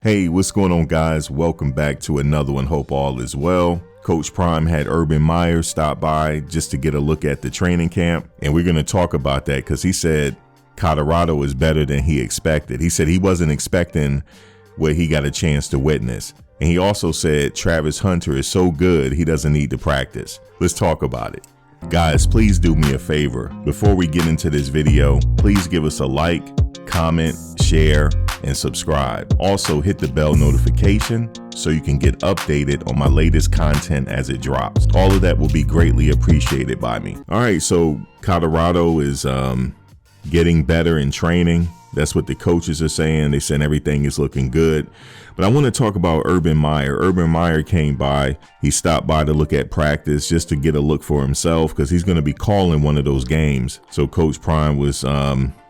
Hey, what's going on, guys? Welcome back to another one. Hope all is well. Coach Prime had Urban Meyer stop by just to get a look at the training camp, and we're going to talk about that because he said Colorado is better than he expected. He said he wasn't expecting what he got a chance to witness. And he also said Travis Hunter is so good he doesn't need to practice. Let's talk about it. Guys, please do me a favor. Before we get into this video, please give us a like, comment, share, and subscribe. Also hit the bell notification so you can get updated on my latest content as it drops. All of that will be greatly appreciated by me. All right, so Colorado is getting better in training. That's what the coaches are saying. They said everything is looking good. But I want to talk about Urban Meyer. Urban Meyer came by. He stopped by to look at practice just to get a look for himself because he's going to be calling one of those games. So Coach Prime was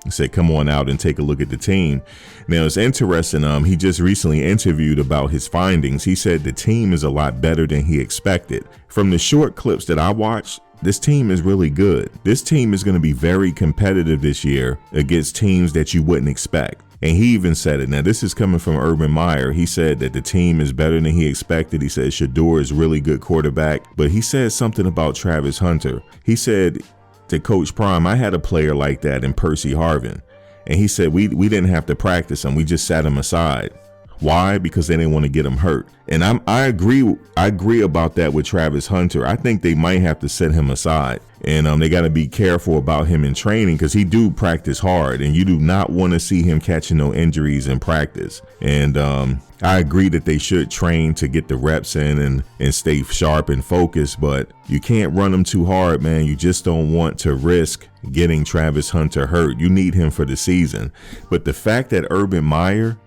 said, come on out and take a look at the team. Now, it's interesting. He just recently interviewed about his findings. He said the team is a lot better than he expected. From the short clips that I watched, this team is really good. This team is going to be very competitive this year against teams that you wouldn't expect. And he even said it. Now, this is coming from Urban Meyer. He said that the team is better than he expected. He said Shedeur is really good quarterback. But he said something about Travis Hunter. He said to Coach Prime, I had a player like that in Percy Harvin. And he said we didn't have to practice him. We just sat him aside. Why? Because they didn't want to get him hurt. And I agree about that with Travis Hunter. I think they might have to set him aside. And they got to be careful about him in training because he do practice hard, and you do not want to see him catching no injuries in practice. And I agree that they should train to get the reps in and stay sharp and focused, but you can't run them too hard, man. You just don't want to risk getting Travis Hunter hurt. You need him for the season. But the fact that Urban Meyer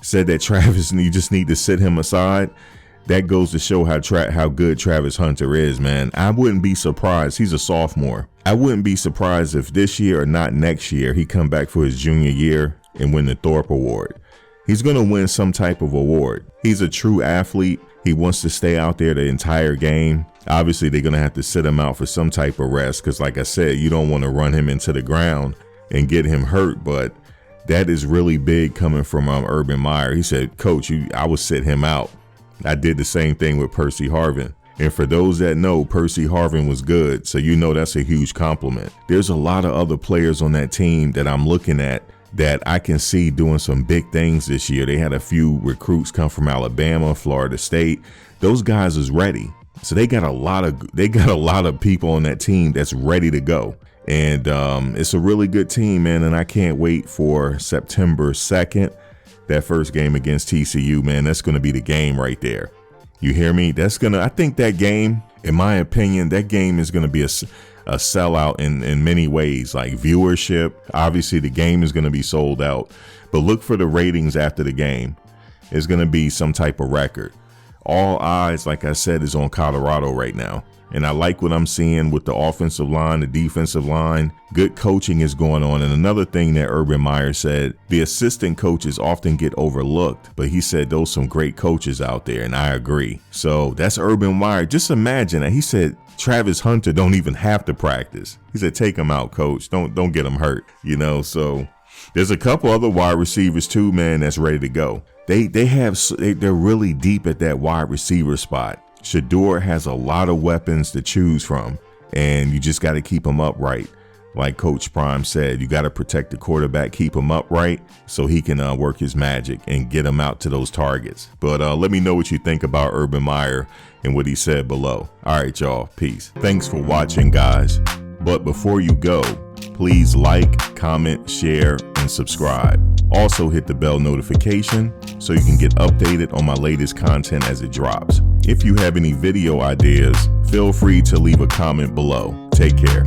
said that Travis, you just need to sit him aside, that goes to show how good Travis Hunter is, man. I wouldn't be surprised. He's a sophomore. I wouldn't be surprised if this year or not next year he come back for his junior year and win the Thorpe Award. He's going to win some type of award. He's a true athlete. He wants to stay out there the entire game. Obviously, they're going to have to sit him out for some type of rest because, like I said, you don't want to run him into the ground and get him hurt, but that is really big coming from Urban Meyer. He said, Coach, I would sit him out. I did the same thing with Percy Harvin. And for those that know, Percy Harvin was good. So you know that's a huge compliment. There's a lot of other players on that team that I'm looking at that I can see doing some big things this year. They had a few recruits come from Alabama, Florida State. Those guys is ready. So they got a lot of people on that team that's ready to go. And it's a really good team, man. And I can't wait for September 2nd. That first game against TCU, man, that's going to be the game right there. You hear me? I think that game, in my opinion, that game is going to be a sellout in many ways, like viewership. Obviously, the game is going to be sold out, but look for the ratings after the game. It's going to be some type of record. All eyes, like I said, is on Colorado right now. And I like what I'm seeing with the offensive line, the defensive line. Good coaching is going on. And another thing that Urban Meyer said, the assistant coaches often get overlooked, but he said those some great coaches out there, and I agree. So that's Urban Meyer. Just imagine that. He said Travis Hunter don't even have to practice. He said, take him out, coach. Don't get him hurt. So there's a couple other wide receivers too, man, that's ready to go. They're really deep at that wide receiver spot. Shedeur has a lot of weapons to choose from, and you just got to keep them upright. Like Coach Prime said, you got to protect the quarterback, keep him upright so he can work his magic and get him out to those targets. But let me know what you think about Urban Meyer and what he said below. All right, y'all. Peace. Thanks for watching, guys. But before you go, please like, comment, share, and subscribe. Also hit the bell notification so you can get updated on my latest content as it drops. If you have any video ideas, feel free to leave a comment below. Take care.